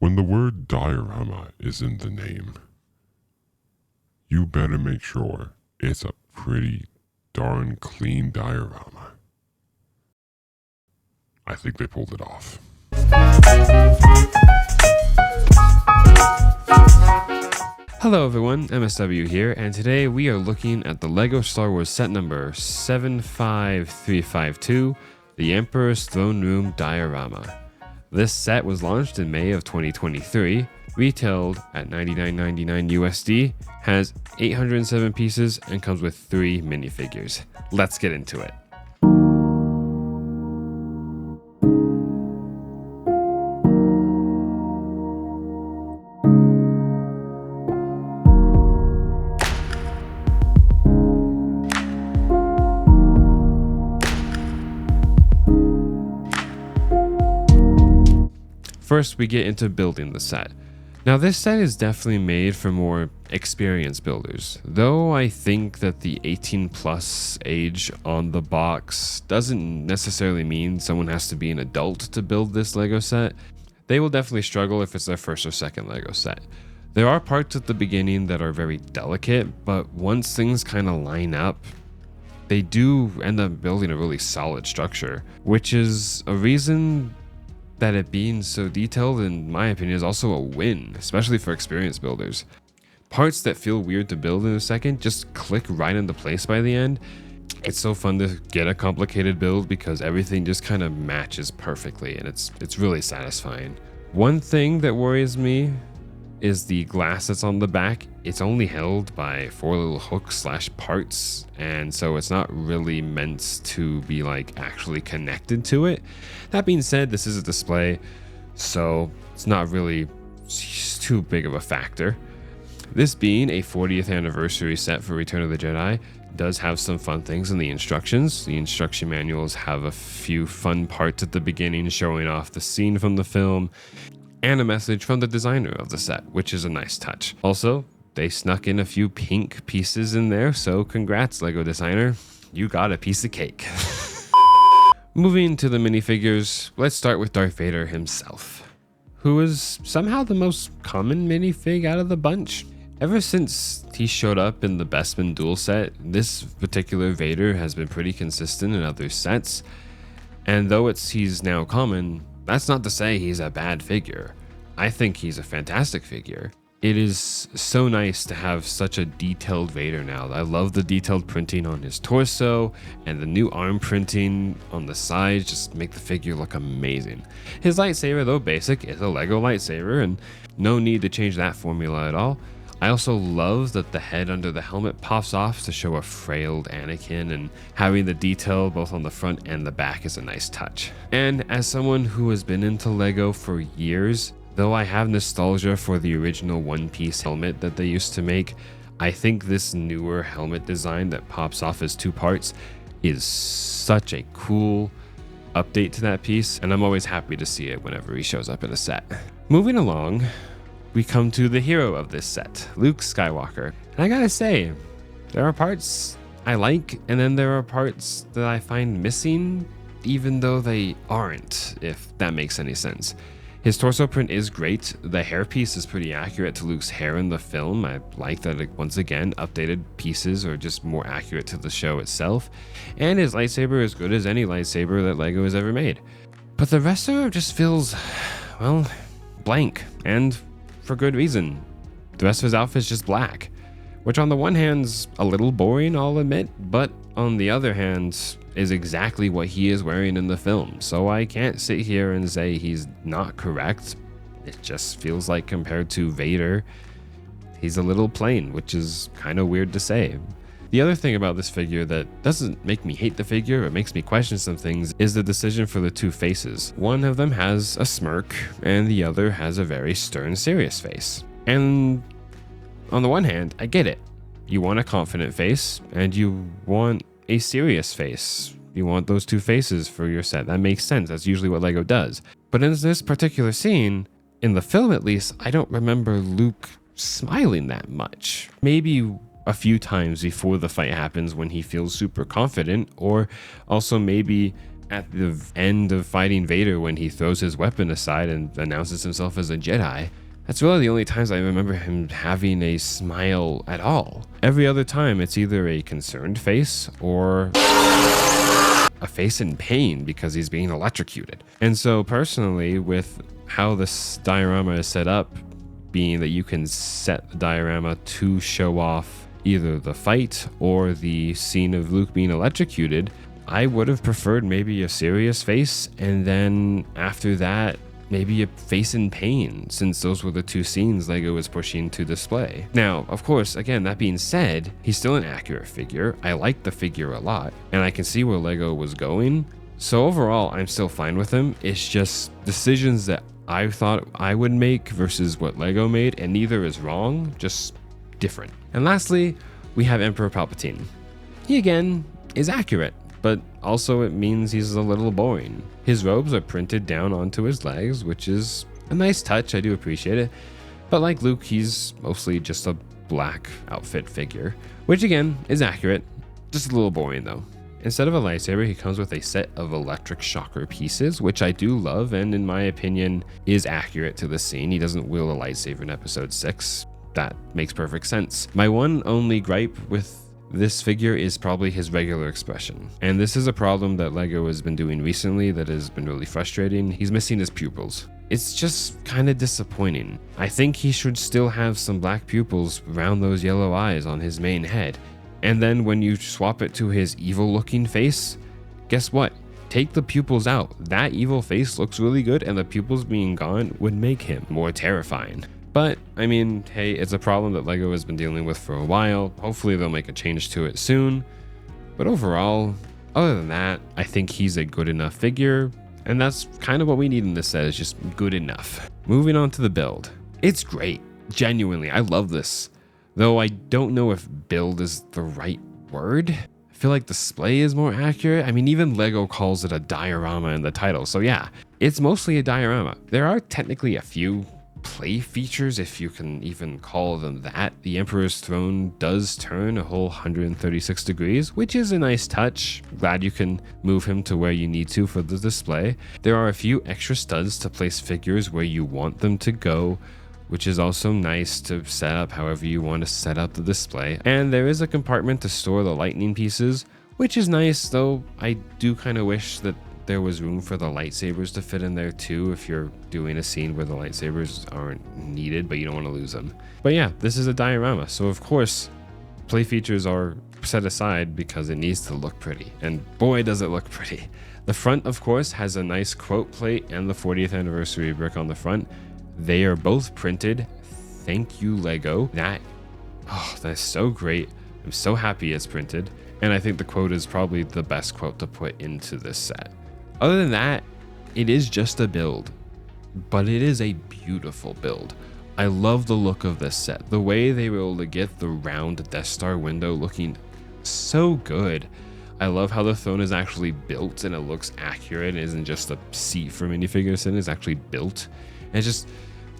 When the word diorama is in the name, you better make sure it's a pretty darn clean diorama. I think they pulled it off. Hello everyone, MSW here, and today we are looking at the LEGO Star Wars set number 75352, the Emperor's Throne Room Diorama. This set was launched in May of 2023, retailed at $99.99 USD, has 807 pieces, and comes with 3 minifigures. Let's get into it. First, we get into building the set. Now, this set is definitely made for more experienced builders, though I think that the 18 plus age on the box doesn't necessarily mean someone has to be an adult to build this LEGO set. They will definitely struggle if it's their first or second LEGO set. There are parts at the beginning that are very delicate, but once things kind of line up, they do end up building a really solid structure, which is a reason that it being so detailed, in my opinion, is also a win, especially for experienced builders. Parts that feel weird to build in a second just click right into place by the end. It's so fun to get a complicated build because everything just kind of matches perfectly, and it's really satisfying. One thing that worries me is the glass that's on the back. It's only held by 4 little hooks / parts, and so it's not really meant to be like actually connected to it. That being said, this is a display, so it's not really too big of a factor. This being a 40th anniversary set for Return of the Jedi does have some fun things in the instructions. The instruction manuals have a few fun parts at the beginning showing off the scene from the film, and a message from the designer of the set, which is a nice touch. Also, they snuck in a few pink pieces in there, so congrats, LEGO designer. You got a piece of cake. Moving to the minifigures, let's start with Darth Vader himself, who is somehow the most common minifig out of the bunch. Ever since he showed up in the Bespin Duel set, this particular Vader has been pretty consistent in other sets, and though he's now common, that's not to say he's a bad figure. I think he's a fantastic figure. It is so nice to have such a detailed Vader now. I love the detailed printing on his torso, and the new arm printing on the sides just make the figure look amazing. His lightsaber, though basic, is a LEGO lightsaber, and no need to change that formula at all. I also love that the head under the helmet pops off to show a frailed Anakin, and having the detail both on the front and the back is a nice touch. And as someone who has been into LEGO for years, though I have nostalgia for the original one-piece helmet that they used to make, I think this newer helmet design that pops off as 2 parts is such a cool update to that piece, and I'm always happy to see it whenever he shows up in a set. Moving along, we come to the hero of this set, Luke Skywalker. And I gotta say, there are parts I like, and then there are parts that I find missing, even though they aren't, if that makes any sense. His torso print is great. The hairpiece is pretty accurate to Luke's hair in the film. I like that once again, updated pieces are just more accurate to the show itself. And his lightsaber is good as any lightsaber that LEGO has ever made. But the rest of it just feels, well, blank, and for good reason. The rest of his outfit's just black, which on the one hand's a little boring, I'll admit, but on the other hand is exactly what he is wearing in the film. So I can't sit here and say he's not correct. It just feels like compared to Vader, he's a little plain, which is kind of weird to say. The other thing about this figure that doesn't make me hate the figure, it makes me question some things, is the decision for the 2 faces. One of them has a smirk, and the other has a very stern, serious face. And on the one hand, I get it. You want a confident face, and you want a serious face. You want those 2 faces for your set. That makes sense. That's usually what LEGO does. But in this particular scene, in the film at least, I don't remember Luke smiling that much. Maybe a few times before the fight happens when he feels super confident, or also maybe at the end of fighting Vader when he throws his weapon aside and announces himself as a Jedi. That's really the only times I remember him having a smile at all. Every other time, it's either a concerned face or a face in pain because he's being electrocuted. And so personally, with how this diorama is set up, being that you can set the diorama to show off either the fight or the scene of Luke being electrocuted, I would have preferred maybe a serious face, and then after that, maybe a face in pain, since those were the two scenes LEGO was pushing to display. Now, of course, again, that being said, he's still an accurate figure. I like the figure a lot, and I can see where LEGO was going. So overall, I'm still fine with him. It's just decisions that I thought I would make versus what LEGO made, and neither is wrong, just different. And lastly, we have Emperor Palpatine. He again is accurate, but also it means he's a little boring. His robes are printed down onto his legs, which is a nice touch, I do appreciate it. But like Luke, he's mostly just a black outfit figure, which again is accurate, just a little boring though. Instead of a lightsaber, he comes with a set of electric shocker pieces, which I do love and in my opinion is accurate to the scene. He doesn't wield a lightsaber in episode 6. That makes perfect sense. My one only gripe with this figure is probably his regular expression. And this is a problem that LEGO has been doing recently that has been really frustrating. He's missing his pupils. It's just kind of disappointing. I think he should still have some black pupils around those yellow eyes on his main head. And then when you swap it to his evil looking face, guess what? Take the pupils out. That evil face looks really good, and the pupils being gone would make him more terrifying. But, I mean, hey, it's a problem that LEGO has been dealing with for a while. Hopefully they'll make a change to it soon. But overall, other than that, I think he's a good enough figure. And that's kind of what we need in this set, is just good enough. Moving on to the build. It's great. Genuinely, I love this. Though I don't know if build is the right word. I feel like display is more accurate. I mean, even LEGO calls it a diorama in the title. So yeah, it's mostly a diorama. There are technically a few play features, if you can even call them that. The Emperor's throne does turn a whole 136 degrees, which is a nice touch. Glad you can move him to where you need to for the display. There are a few extra studs to place figures where you want them to go, which is also nice to set up however you want to set up the display. And there is a compartment to store the lightning pieces, which is nice, though I do kind of wish that there was room for the lightsabers to fit in there too if you're doing a scene where the lightsabers aren't needed but you don't want to lose them. But yeah, this is a diorama, so of course play features are set aside because it needs to look pretty, and boy does it look pretty. The front of course has a nice quote plate and the 40th anniversary brick on the front. They are both printed. Thank you, LEGO. That's so great. I'm so happy it's printed, and I think the quote is probably the best quote to put into this set. Other than that, it is just a build, but it is a beautiful build. I love the look of this set. The way they were able to get the round Death Star window looking so good. I love how the throne is actually built and it looks accurate. It isn't just a seat for minifigures, it's actually built. And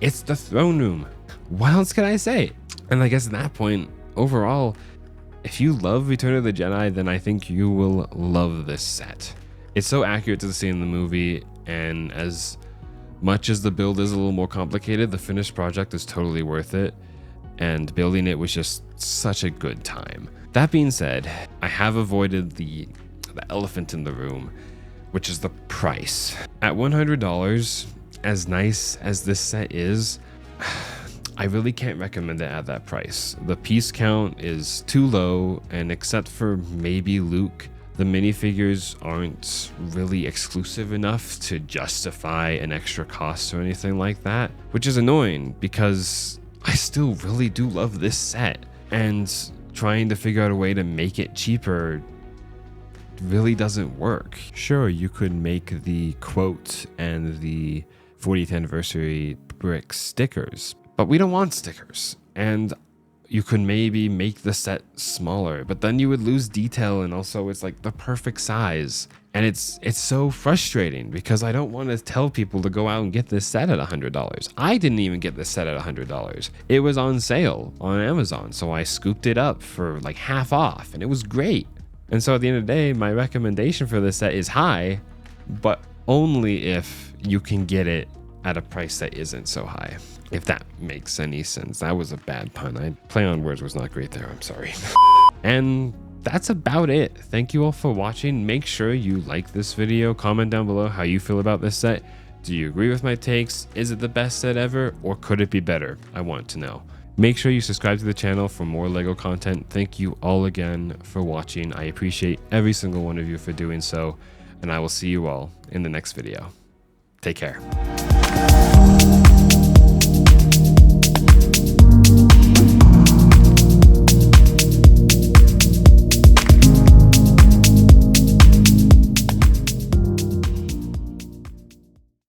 it's the throne room. What else can I say? And I guess at that point, overall, if you love Return of the Jedi, then I think you will love this set. It's so accurate to the scene in the movie, and as much as the build is a little more complicated, the finished project is totally worth it, and building it was just such a good time. That being said, I have avoided the elephant in the room, which is the price. At $100, as nice as this set is, I really can't recommend it at that price. The piece count is too low, and except for maybe Luke, the minifigures aren't really exclusive enough to justify an extra cost or anything like that, which is annoying because I still really do love this set, and trying to figure out a way to make it cheaper really doesn't work. Sure, you could make the quote and the 40th anniversary brick stickers, but we don't want stickers. And you could maybe make the set smaller, but then you would lose detail, and also it's like the perfect size. And it's so frustrating because I don't want to tell people to go out and get this set at $100. I didn't even get this set at $100. It was on sale on Amazon, so I scooped it up for like half off, and it was great. And so at the end of the day, my recommendation for this set is high, but only if you can get it at a price that isn't so high. If that makes any sense. That was a bad pun. Play on words was not great there. I'm sorry. And that's about it. Thank you all for watching. Make sure you like this video. Comment down below how you feel about this set. Do you agree with my takes? Is it the best set ever, or could it be better? I want to know. Make sure you subscribe to the channel for more LEGO content. Thank you all again for watching. I appreciate every single one of you for doing so, and I will see you all in the next video. Take care.